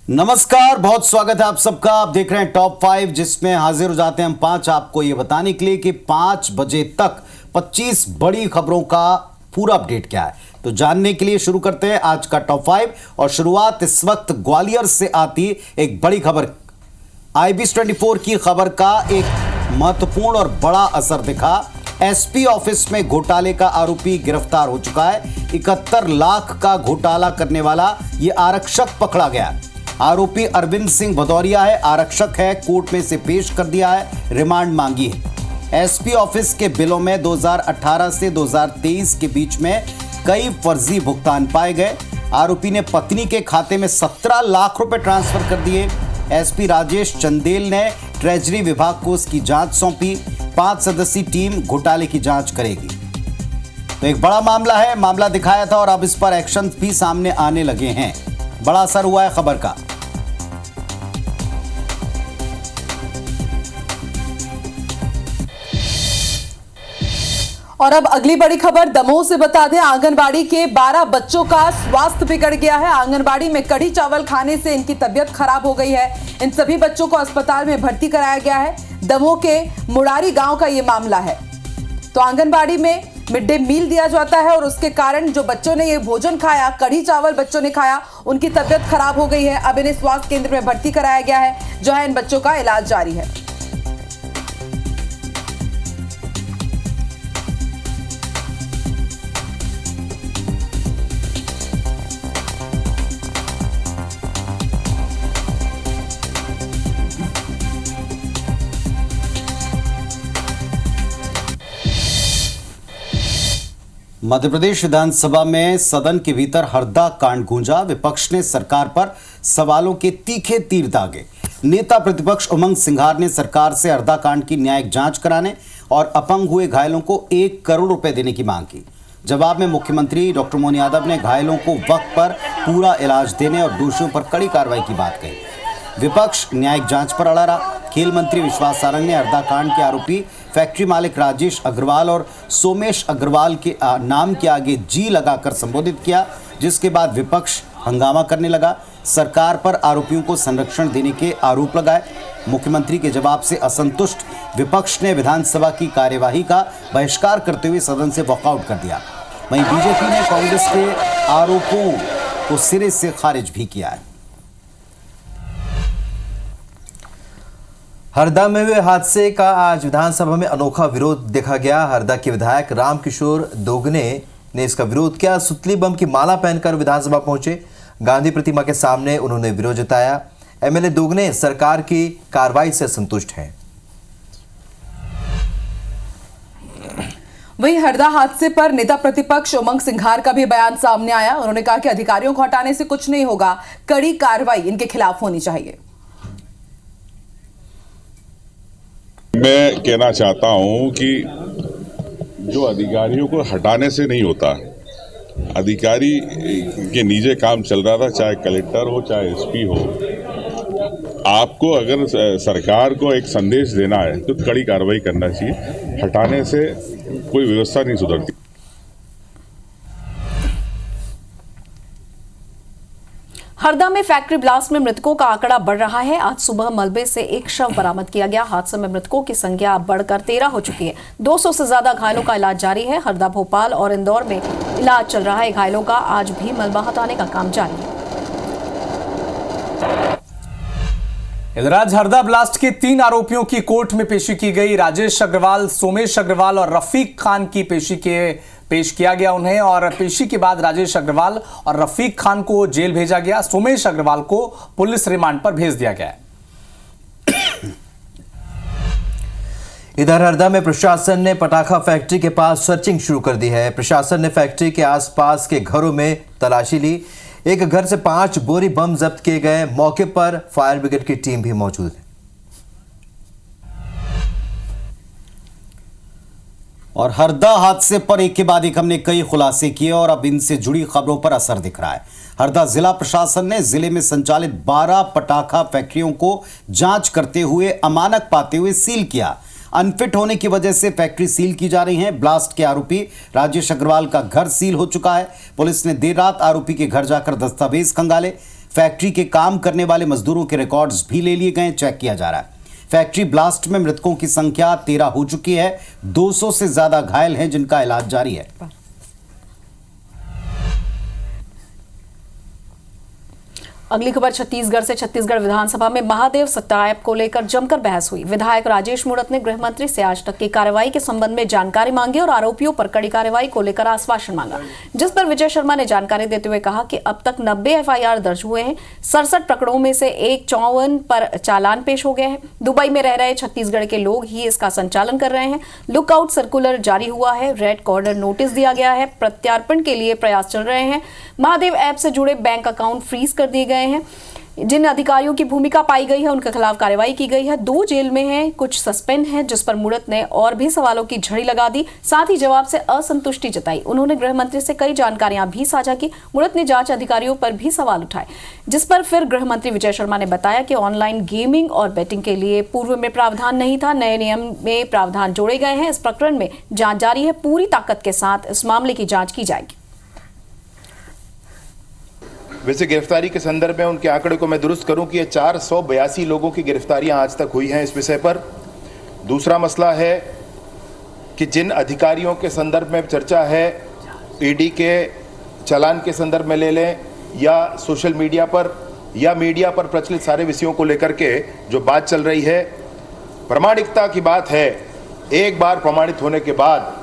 नमस्कार, बहुत स्वागत है आप सबका। आप देख रहे हैं टॉप 5, जिसमें हाजिर हो जाते हैं हम 5 आपको ये बताने के लिए कि 5 बजे तक 25 बड़ी खबरों का पूरा अपडेट क्या है। तो जानने के लिए शुरू करते हैं आज का टॉप 5 और शुरुआत इस वक्त ग्वालियर से आती एक बड़ी खबर। IBS 24 की खबर का एक महत्वपूर्ण और बड़ा असर दिखा। एसपी ऑफिस में घोटाले का आरोपी गिरफ्तार हो चुका है। 71 लाख का घोटाला करने वाला ये आरक्षक पकड़ा गया। आरोपी अरविंद सिंह भदौरिया है, आरक्षक है, कोर्ट में से पेश कर दिया है, रिमांड मांगी है। एसपी ऑफिस के बिलों में 2018 से 2023 के बीच में कई फर्जी भुगतान पाए गए। आरोपी ने पत्नी के खाते में 17 लाख रुपए ट्रांसफर कर दिए। एसपी राजेश चंदेल ने ट्रेजरी विभाग को इसकी जांच सौंपी। 5 सदस्यीय टीम घोटाले की जांच करेगी। तो एक बड़ा मामला है, मामला दिखाया था और अब इस पर एक्शन भी सामने आने लगे हैं। बड़ा असर हुआ है खबर का। और अब अगली बड़ी खबर दमोह से बता दें, आंगनबाड़ी के 12 बच्चों का स्वास्थ्य बिगड़ गया है। आंगनबाड़ी में कड़ी चावल खाने से इनकी तबीयत खराब हो गई है। इन सभी बच्चों को अस्पताल में भर्ती कराया गया है। दमोह के मुरारी गांव का ये मामला है। तो आंगनबाड़ी में मिड डे मील दिया जाता है और उसके कारण जो बच्चों ने ये भोजन खाया, कड़ी चावल बच्चों ने खाया, उनकी तबीयत खराब हो गई है। अब इन्हें स्वास्थ्य केंद्र में भर्ती कराया गया है, जहां इन बच्चों का इलाज जारी है। मध्य प्रदेश विधानसभा में सदन के भीतर हरदा कांड गूंजा। विपक्ष ने सरकार पर सवालों के तीखे तीर दागे। नेता प्रतिपक्ष उमंग सिंघार ने सरकार से हरदा कांड की न्यायिक जांच कराने और अपंग हुए घायलों को 1 करोड़ रुपए देने की मांग की। जवाब में मुख्यमंत्री डॉक्टर मोहन यादव ने घायलों को वक्त पर पूरा इलाज देने और दोषियों पर कड़ी कार्रवाई की बात कही। विपक्ष न्यायिक जांच पर अड़ा रहा। खेल मंत्री विश्वास सारंग ने हरदा कांड के आरोपी फैक्ट्री मालिक राजेश अग्रवाल और सोमेश अग्रवाल के नाम के आगे जी लगाकर संबोधित किया, जिसके बाद विपक्ष हंगामा करने लगा। सरकार पर आरोपियों को संरक्षण देने के आरोप लगाए। मुख्यमंत्री के जवाब से असंतुष्ट विपक्ष ने विधानसभा की कार्यवाही का बहिष्कार करते हुए सदन से वॉकआउट कर दिया। वहीं बीजेपी ने कांग्रेस के आरोपों को सिरे से खारिज भी किया है। हरदा में हुए हादसे का आज विधानसभा में अनोखा विरोध देखा गया। हरदा के विधायक रामकिशोर दोगने ने इसका विरोध किया। सुतली बम की माला पहनकर विधानसभा पहुंचे। गांधी प्रतिमा के सामने उन्होंने विरोध जताया। एमएलए दोगने सरकार की कार्रवाई से संतुष्ट हैं। वहीं हरदा हादसे पर नेता प्रतिपक्ष उमंग सिंघार का भी बयान सामने आया। उन्होंने कहा कि अधिकारियों को हटाने से कुछ नहीं होगा, कड़ी कार्रवाई इनके खिलाफ होनी चाहिए। मैं कहना चाहता हूं कि जो अधिकारियों को हटाने से नहीं होता, अधिकारी के निजी काम चल रहा था, चाहे कलेक्टर हो चाहे एसपी हो। आपको अगर सरकार को एक संदेश देना है तो कड़ी कार्रवाई करना चाहिए। हटाने से कोई व्यवस्था नहीं सुधरती। हरदा में फैक्ट्री ब्लास्ट में मृतकों का आंकड़ा बढ़ रहा है। आज सुबह मलबे से एक शव बरामद किया गया। हादसे में मृतकों की संख्या बढ़कर 13 हो चुकी है। 200 से ज्यादा घायलों का इलाज जारी है। हरदा, भोपाल और इंदौर में इलाज चल रहा है। घायलों का आज भी मलबा हटाने का काम जारी है। इधर आज हरदा ब्लास्ट के 3 आरोपियों की कोर्ट में पेशी की गई। राजेश अग्रवाल, सोमेश अग्रवाल और रफीक खान की पेश किया गया उन्हें, और पेशी के बाद राजेश अग्रवाल और रफीक खान को जेल भेजा गया। सोमेश अग्रवाल को पुलिस रिमांड पर भेज दिया गया है। इधर हरदा में प्रशासन ने पटाखा फैक्ट्री के पास सर्चिंग शुरू कर दी है। प्रशासन ने फैक्ट्री के आसपास के घरों में तलाशी ली। एक घर से 5 बोरी बम जब्त किए गए। मौके पर फायर ब्रिगेड की टीम भी मौजूद है। और हरदा हादसे पर एक के बाद एक हमने कई खुलासे किए और अब इनसे जुड़ी खबरों पर असर दिख रहा है। हरदा जिला प्रशासन ने जिले में संचालित 12 पटाखा फैक्ट्रियों को जांच करते हुए अमानक पाते हुए सील किया। अनफिट होने की वजह से फैक्ट्री सील की जा रही है। ब्लास्ट के आरोपी राजेश अग्रवाल का घर सील हो चुका है। पुलिस ने देर रात आरोपी के घर जाकर दस्तावेज खंगाले। फैक्ट्री के काम करने वाले मजदूरों के रिकॉर्ड्स भी ले लिए गए, चेक किया जा रहा है। फैक्ट्री ब्लास्ट में मृतकों की संख्या 13 हो चुकी है, 200 से ज्यादा घायल हैं जिनका इलाज जारी है। अगली खबर छत्तीसगढ़ से। छत्तीसगढ़ विधानसभा में महादेव सत्यापन को लेकर जमकर बहस हुई। विधायक राजेश मूणत ने गृह मंत्री से आज तक की कार्रवाई के संबंध में जानकारी मांगी और आरोपियों पर कड़ी कार्रवाई को लेकर आश्वासन मांगा, जिस पर विजय शर्मा ने जानकारी देते हुए कहा कि अब तक 90 एफआईआर दर्ज हुए हैं। 67 प्रकरणों में से 154 पर चालान पेश हो गए हैं। दुबई में रह रहे छत्तीसगढ़ के लोग ही इसका संचालन कर रहे हैं। लुकआउट सर्कुलर जारी हुआ है, रेड कॉर्नर नोटिस दिया गया है, प्रत्यार्पण के लिए प्रयास चल रहे हैं। महादेव ऐप से जुड़े बैंक अकाउंट फ्रीज कर दिए गए हैं। जिन अधिकारियों की भूमिका पाई गई है उनके खिलाफ कार्रवाई की गई है। 2 जेल में हैं, कुछ सस्पेंड हैं, जिस पर मूणत ने और भी सवालों की झड़ी लगा दी। साथ ही जवाब से असंतुष्टि जताई। उन्होंने गृह मंत्री से कई जानकारियां भी साझा की। मूणत ने जांच अधिकारियों पर भी सवाल उठाए, जिस पर फिर गृह मंत्री विजय शर्मा ने बताया कि ऑनलाइन गेमिंग और बेटिंग के लिए पूर्व में प्रावधान नहीं था, नए नियम में प्रावधान जोड़े गए हैं। इस प्रकरण में जांच जारी है, पूरी ताकत के साथ इस मामले की जांच की जाएगी। वैसे गिरफ्तारी के संदर्भ में उनके आंकड़े को मैं दुरुस्त करूं कि ये 482 लोगों की गिरफ्तारियां आज तक हुई हैं इस विषय पर। दूसरा मसला है कि जिन अधिकारियों के संदर्भ में चर्चा है, ईडी के चालान के संदर्भ में ले लें या सोशल मीडिया पर या मीडिया पर प्रचलित सारे विषयों को लेकर के जो बात चल रही है, प्रामाणिकता की बात है। एक बार प्रमाणित होने के बाद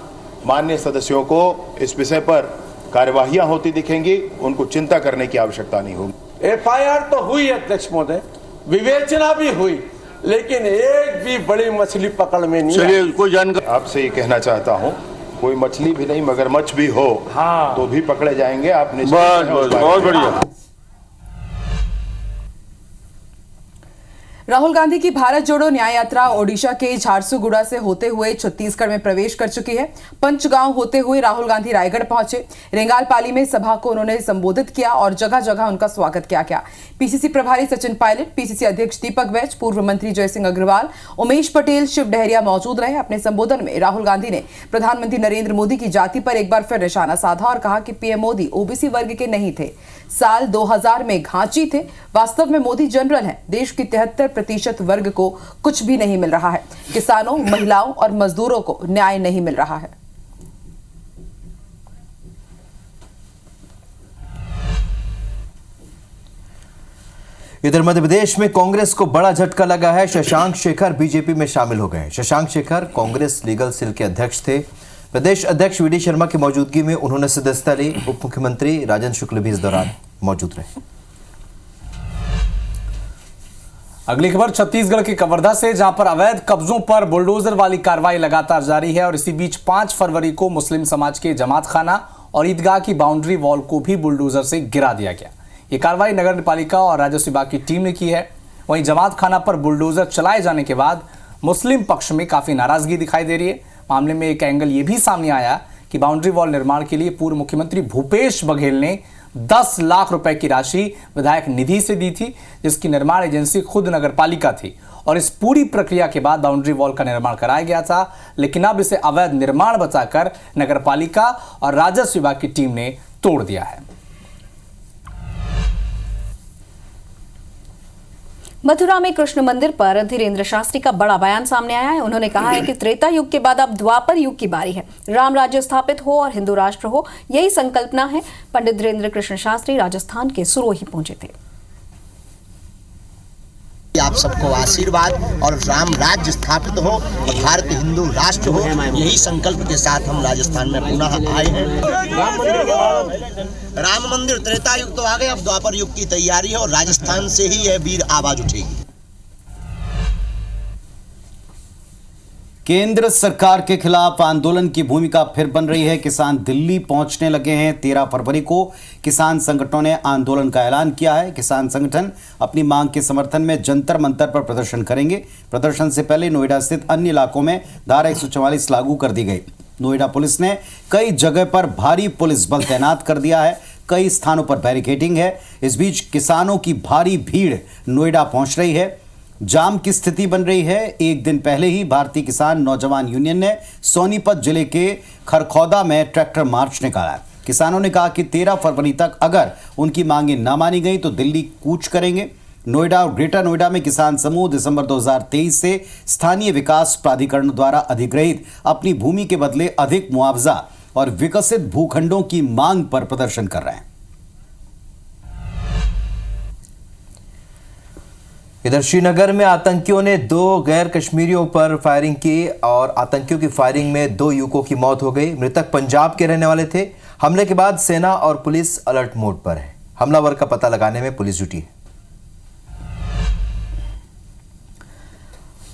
माननीय सदस्यों को इस विषय पर कार्यवाहियां होती दिखेंगी, उनको चिंता करने की आवश्यकता नहीं होगी। एफआईआर तो हुई अध्यक्ष महोदय, विवेचना भी हुई, लेकिन एक भी बड़ी मछली पकड़ में नहीं आई। कोई जानकारी आपसे ये कहना चाहता हूं, कोई मछली भी नहीं मगरमच्छ भी हो तो भी पकड़े जाएंगे। आप निश्चित बहुत बढ़िया। राहुल गांधी की भारत जोड़ो न्याय यात्रा ओडिशा के झारसुगुड़ा से होते हुए छत्तीसगढ़ में प्रवेश कर चुकी है। पंचगांव होते हुए राहुल गांधी रायगढ़ पहुंचे। रेंगालपाली में सभा को उन्होंने संबोधित किया और जगह जगह उनका स्वागत किया गया। पीसीसी प्रभारी सचिन पायलट, पीसीसी अध्यक्ष दीपक बैज, पूर्व मंत्री जयसिंह अग्रवाल, उमेश पटेल, शिव डहरिया मौजूद रहे। अपने संबोधन में राहुल गांधी ने प्रधानमंत्री नरेंद्र मोदी की जाति पर एक बार फिर निशाना साधा और कहा कि पीएम मोदी ओबीसी वर्ग के नहीं थे, साल 2000 में घांची थे। वास्तव में मोदी जनरल हैं। देश की 73% वर्ग को कुछ भी नहीं मिल रहा है। किसानों, महिलाओं और मजदूरों को न्याय नहीं मिल रहा है। इधर मध्य प्रदेश में कांग्रेस को बड़ा झटका लगा है। शशांक शेखर बीजेपी में शामिल हो गए। शशांक शेखर कांग्रेस लीगल सेल के अध्यक्ष थे। प्रदेश अध्यक्ष वीडी शर्मा की मौजूदगी में उन्होंने सदस्यता ली। उप मुख्यमंत्री राजन शुक्ल भी इस दौरान मौजूद रहे। अगली खबर छत्तीसगढ़ के कवर्धा से, जहां पर अवैध कब्जों पर बुलडोजर वाली कार्रवाई लगातार जारी है और इसी बीच 5 फरवरी को मुस्लिम समाज के जमात खाना और ईदगाह की बाउंड्री वॉल को भी बुलडोजर से गिरा दिया गया। ये कार्रवाई नगर पालिका और राजस्व विभाग की टीम ने की है। वहीं जमात खाना पर बुलडोजर चलाए जाने के बाद मुस्लिम पक्ष में काफी नाराजगी दिखाई दे रही है। मामले में एक एंगल ये भी सामने आया कि बाउंड्री वॉल निर्माण के लिए पूर्व मुख्यमंत्री भूपेश बघेल ने 10 लाख रुपए की राशि विधायक निधि से दी थी, जिसकी निर्माण एजेंसी खुद नगर पालिका थी और इस पूरी प्रक्रिया के बाद बाउंड्री वॉल का निर्माण कराया गया था। लेकिन अब इसे अवैध निर्माण बताकर नगर पालिका और राजस्व विभाग की टीम ने तोड़ दिया है। मथुरा में कृष्ण मंदिर पर धीरेन्द्र शास्त्री का बड़ा बयान सामने आया है। उन्होंने कहा है कि त्रेता युग के बाद अब द्वापर युग की बारी है। राम राज्य स्थापित हो और हिंदू राष्ट्र हो, यही संकल्पना है। पंडित धीरेन्द्र कृष्ण शास्त्री राजस्थान के सुरोही पहुंचे थे। आप सबको आशीर्वाद और राम राज्य स्थापित हो और भारत हिंदू राष्ट्र हो, यही संकल्प के साथ हम राजस्थान में पुनः आए हैं। राम मंदिर त्रेता युग तो आ गए, अब द्वापर युग की तैयारी है और राजस्थान से ही यह वीर आवाज उठेगी। केंद्र सरकार के खिलाफ आंदोलन की भूमिका फिर बन रही है। किसान दिल्ली पहुंचने लगे हैं। 13 फरवरी को किसान संगठनों ने आंदोलन का ऐलान किया है। किसान संगठन अपनी मांग के समर्थन में जंतर मंतर पर प्रदर्शन करेंगे। प्रदर्शन से पहले नोएडा स्थित अन्य इलाकों में धारा 144 लागू कर दी गई। नोएडा पुलिस ने कई जगह पर भारी पुलिस बल तैनात कर दिया है। कई स्थानों पर बैरिकेडिंग है। इस बीच किसानों की भारी भीड़ नोएडा पहुंच रही है। जाम की स्थिति बन रही है। एक दिन पहले ही भारतीय किसान नौजवान यूनियन ने सोनीपत जिले के खरखौदा में ट्रैक्टर मार्च निकाला। किसानों ने कहा कि 13 फरवरी तक अगर उनकी मांगें न मानी गई तो दिल्ली कूच करेंगे। नोएडा और ग्रेटर नोएडा में किसान समूह दिसंबर 2023 से स्थानीय विकास प्राधिकरण द्वारा अधिग्रहित अपनी भूमि के बदले अधिक मुआवजा और विकसित भूखंडों की मांग पर प्रदर्शन कर रहे हैं। इधर श्रीनगर में आतंकियों ने 2 गैर कश्मीरियों पर फायरिंग की और आतंकियों की फायरिंग में 2 युवकों की मौत हो गई। मृतक पंजाब के रहने वाले थे। हमले के बाद सेना और पुलिस अलर्ट मोड पर है। हमलावर का पता लगाने में पुलिस जुटी है।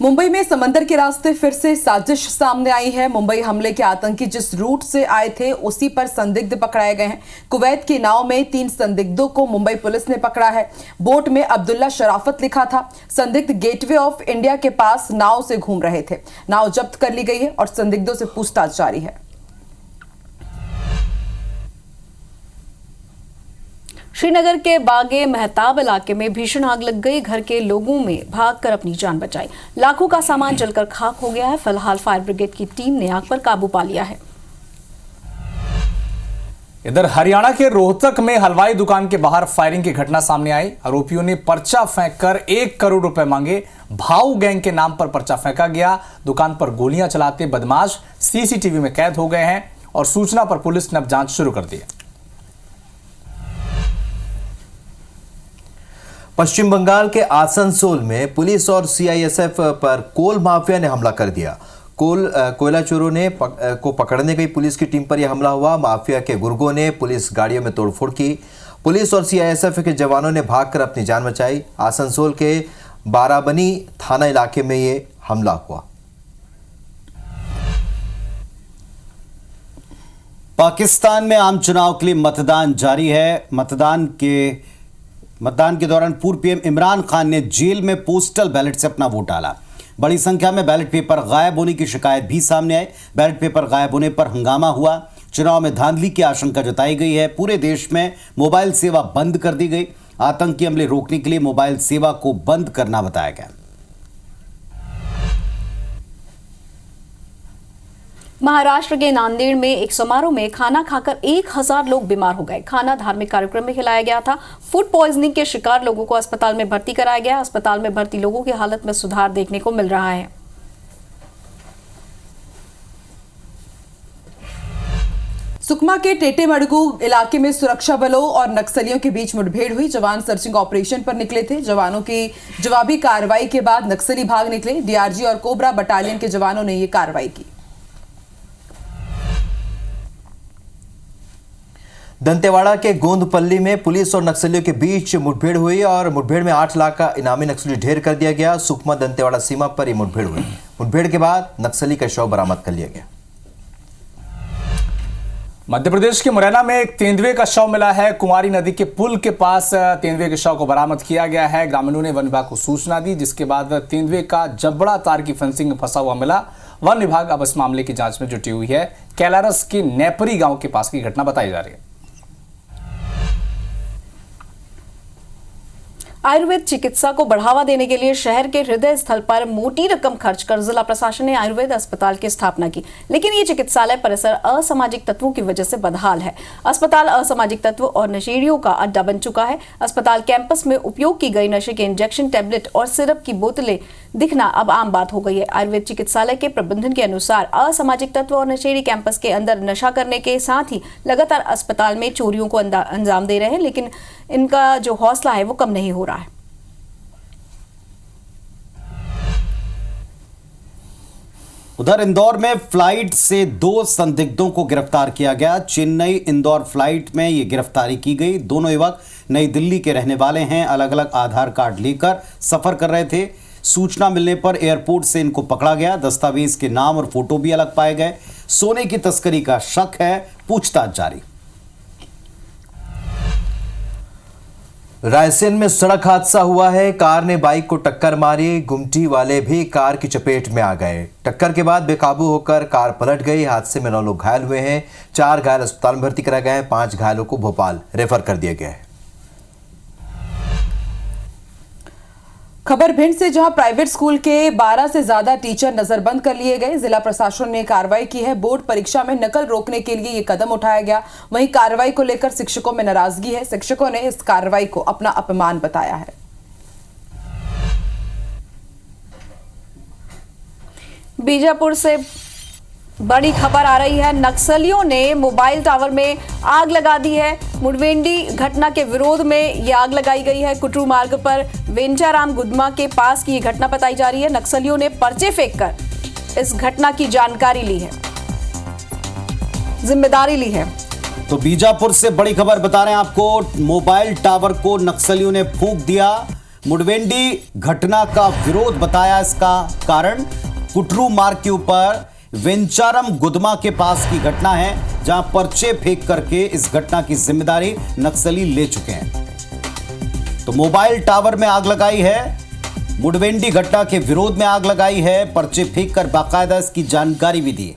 मुंबई में समंदर के रास्ते फिर से साजिश सामने आई है। मुंबई हमले के आतंकी जिस रूट से आए थे उसी पर संदिग्ध पकड़ाए गए हैं। कुवैत की नाव में 3 संदिग्धों को मुंबई पुलिस ने पकड़ा है। बोट में अब्दुल्ला शराफत लिखा था। संदिग्ध गेटवे ऑफ इंडिया के पास नाव से घूम रहे थे। नाव जब्त कर ली गई है और संदिग्धों से पूछताछ जारी है। श्रीनगर के बागे मेहताब इलाके में भीषण आग लग गई। घर के लोगों में भागकर अपनी जान बचाई। लाखों का सामान जलकर खाक हो गया है। फिलहाल फायर ब्रिगेड की टीम ने आग पर काबू पा लिया है। इधर हरियाणा के रोहतक में हलवाई दुकान के बाहर फायरिंग की घटना सामने आई। आरोपियों ने पर्चा फेंककर 1 करोड़ रुपए मांगे। भाऊ गैंग के नाम पर पर्चा फेंका गया। दुकान पर गोलियां चलाते बदमाश सीसीटीवी में कैद हो गए हैं और सूचना पर पुलिस ने अब जांच शुरू कर दी है। पश्चिम बंगाल के आसनसोल में पुलिस और सीआईएसएफ पर कोल माफिया ने हमला कर दिया। कोयला चोरों ने को पकड़ने गई पुलिस की टीम पर यह हमला हुआ। माफिया के गुर्गों ने पुलिस गाड़ियों में तोड़फोड़ की। पुलिस और सीआईएसएफ के जवानों ने भागकर अपनी जान बचाई। आसनसोल के बाराबनी थाना इलाके में यह हमला हुआ। पाकिस्तान में आम चुनाव के लिए मतदान जारी है। मतदान के दौरान पूर्व पीएम इमरान खान ने जेल में पोस्टल बैलेट से अपना वोट डाला। बड़ी संख्या में बैलेट पेपर गायब होने की शिकायत भी सामने आई। बैलेट पेपर गायब होने पर हंगामा हुआ। चुनाव में धांधली की आशंका जताई गई है। पूरे देश में मोबाइल सेवा बंद कर दी गई। आतंकी हमले रोकने के लिए मोबाइल सेवा को बंद करना बताया गया। महाराष्ट्र के नांदेड़ में एक समारोह में खाना खाकर 1000 लोग बीमार हो गए। खाना धार्मिक कार्यक्रम में खिलाया गया था। फूड पॉइजनिंग के शिकार लोगों को अस्पताल में भर्ती कराया गया। अस्पताल में भर्ती लोगों की हालत में सुधार देखने को मिल रहा है। सुकमा के टेटेमडगु इलाके में सुरक्षा बलों और नक्सलियों के बीच मुठभेड़ हुई। जवान सर्चिंग ऑपरेशन पर निकले थे। जवानों की जवाबी कार्रवाई के बाद नक्सली भाग निकले। डीआरजी और कोबरा बटालियन के जवानों ने यह कार्रवाई की। दंतेवाड़ा के गोंदपल्ली में पुलिस और नक्सलियों के बीच मुठभेड़ हुई और मुठभेड़ में 8 लाख का इनामी नक्सली ढेर कर दिया गया। सुकमा दंतेवाड़ा सीमा पर यह मुठभेड़ हुई। मुठभेड़ के बाद नक्सली का शव बरामद कर लिया गया। मध्य प्रदेश के मुरैना में एक तेंदुए का शव मिला है। कुंवारी नदी के पुल के पास तेंदुए के शव को बरामद किया गया है। ग्रामीणों ने वन विभाग को सूचना दी, जिसके बाद तेंदुए का जबड़ा तार की फेंसिंग में फंसा हुआ मिला। वन विभाग अब इस मामले की जांच में जुटी हुई है। कैलारस के नेपरी गांव के पास की घटना बताई जा रही है। आयुर्वेद चिकित्सा को बढ़ावा देने के लिए शहर के हृदय स्थल पर मोटी रकम खर्च कर जिला प्रशासन ने आयुर्वेद अस्पताल की स्थापना की, लेकिन ये चिकित्सालय परिसर असामाजिक तत्वों की वजह से बदहाल है। अस्पताल असामाजिक तत्व और नशेड़ियों का अड्डा बन चुका है। अस्पताल कैंपस में उपयोग की गई नशे के इंजेक्शन, टैबलेट और सिरप की बोतलें दिखना अब आम बात हो गई है। आयुर्वेद चिकित्सालय के प्रबंधन के अनुसार असामाजिक तत्व और नशेड़ी कैंपस के अंदर नशा करने के साथ ही लगातार अस्पताल में चोरियों को अंजाम दे रहे हैं, लेकिन इनका जो हौसला है वो कम नहीं हो रहा है। उधर इंदौर में फ्लाइट से 2 संदिग्धों को गिरफ्तार किया गया। चेन्नई इंदौर फ्लाइट में ये गिरफ्तारी की गई। दोनों युवक नई दिल्ली के रहने वाले हैं। अलग अलग आधार कार्ड लेकर सफर कर रहे थे। सूचना मिलने पर एयरपोर्ट से इनको पकड़ा गया। दस्तावेज के नाम और फोटो भी अलग पाए गए। सोने की तस्करी का शक है, पूछताछ जारी। रायसेन में सड़क हादसा हुआ है। कार ने बाइक को टक्कर मारी। गुमटी वाले भी कार की चपेट में आ गए। टक्कर के बाद बेकाबू होकर कार पलट गई। हादसे में 9 लोग घायल हुए हैं। 4 घायल अस्पताल में भर्ती कराए गए हैं। 5 घायलों को भोपाल रेफर कर दिया गया है। खबर भिंड से, जहां प्राइवेट स्कूल के 12 से ज्यादा टीचर नजरबंद कर लिए गए। जिला प्रशासन ने कार्रवाई की है। बोर्ड परीक्षा में नकल रोकने के लिए ये कदम उठाया गया। वहीं कार्रवाई को लेकर शिक्षकों में नाराजगी है। शिक्षकों ने इस कार्रवाई को अपना अपमान बताया है। बीजापुर से बड़ी खबर आ रही है। नक्सलियों ने मोबाइल टावर में आग लगा दी है। मुडवेंडी घटना के विरोध में ये आग लगाई गई है। कुटरू मार्ग पर वेंचाराम गुदमा के पास की ये घटना बताई जा रही है। नक्सलियों ने पर्चे फेंककर इस घटना की जानकारी ली है, जिम्मेदारी ली है। तो बीजापुर से बड़ी खबर बता रहे हैं आपको। मोबाइल टावर को नक्सलियों ने फूंक दिया। मुडवेंडी घटना का विरोध बताया इसका कारण। कुटरू मार्ग के ऊपर वेंचारम गुदमा के पास की घटना है, जहां पर्चे फेंक करके इस घटना की जिम्मेदारी नक्सली ले चुके हैं। तो मोबाइल टावर में आग लगाई है, मुडवेंडी घटना के विरोध में आग लगाई है, पर्चे फेंक कर बाकायदा इसकी जानकारी भी दी।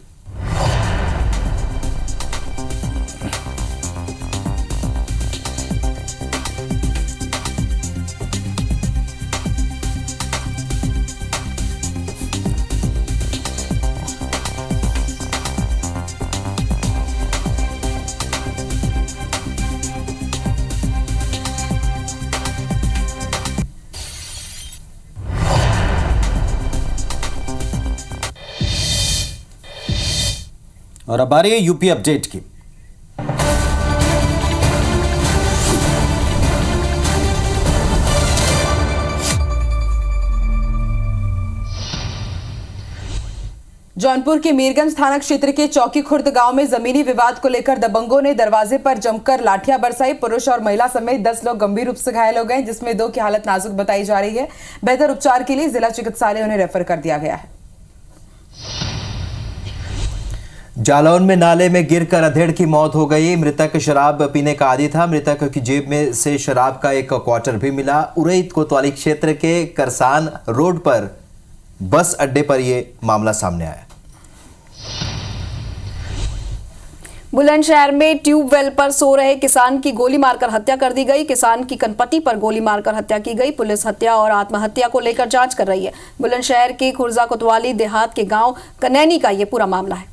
और अब आ रही है यूपी अपडेट की। जौनपुर के मीरगंज थाना क्षेत्र के चौकी खुर्द गांव में जमीनी विवाद को लेकर दबंगों ने दरवाजे पर जमकर लाठियां बरसाई। पुरुष और महिला समेत 10 लोग गंभीर रूप से घायल हो गए, जिसमें 2 की हालत नाजुक बताई जा रही है। बेहतर उपचार के लिए जिला चिकित्सालय उन्हें रेफर कर दिया गया है। जालौन में नाले में गिरकर अधेड़ की मौत हो गई। मृतक शराब पीने का आदी था। मृतक की जेब में से शराब का एक क्वार्टर भी मिला। उरईद कोतवाली क्षेत्र के करसान रोड पर बस अड्डे पर यह मामला सामने आया। बुलंदशहर में ट्यूबवेल पर सो रहे किसान की गोली मारकर हत्या कर दी गई। किसान की कनपटी पर गोली मारकर हत्या की गई। पुलिस हत्या और आत्महत्या को लेकर जांच कर रही है। बुलंदशहर के खुर्जा कोतवाली देहात के गांव कनैनी का यह पूरा मामला है।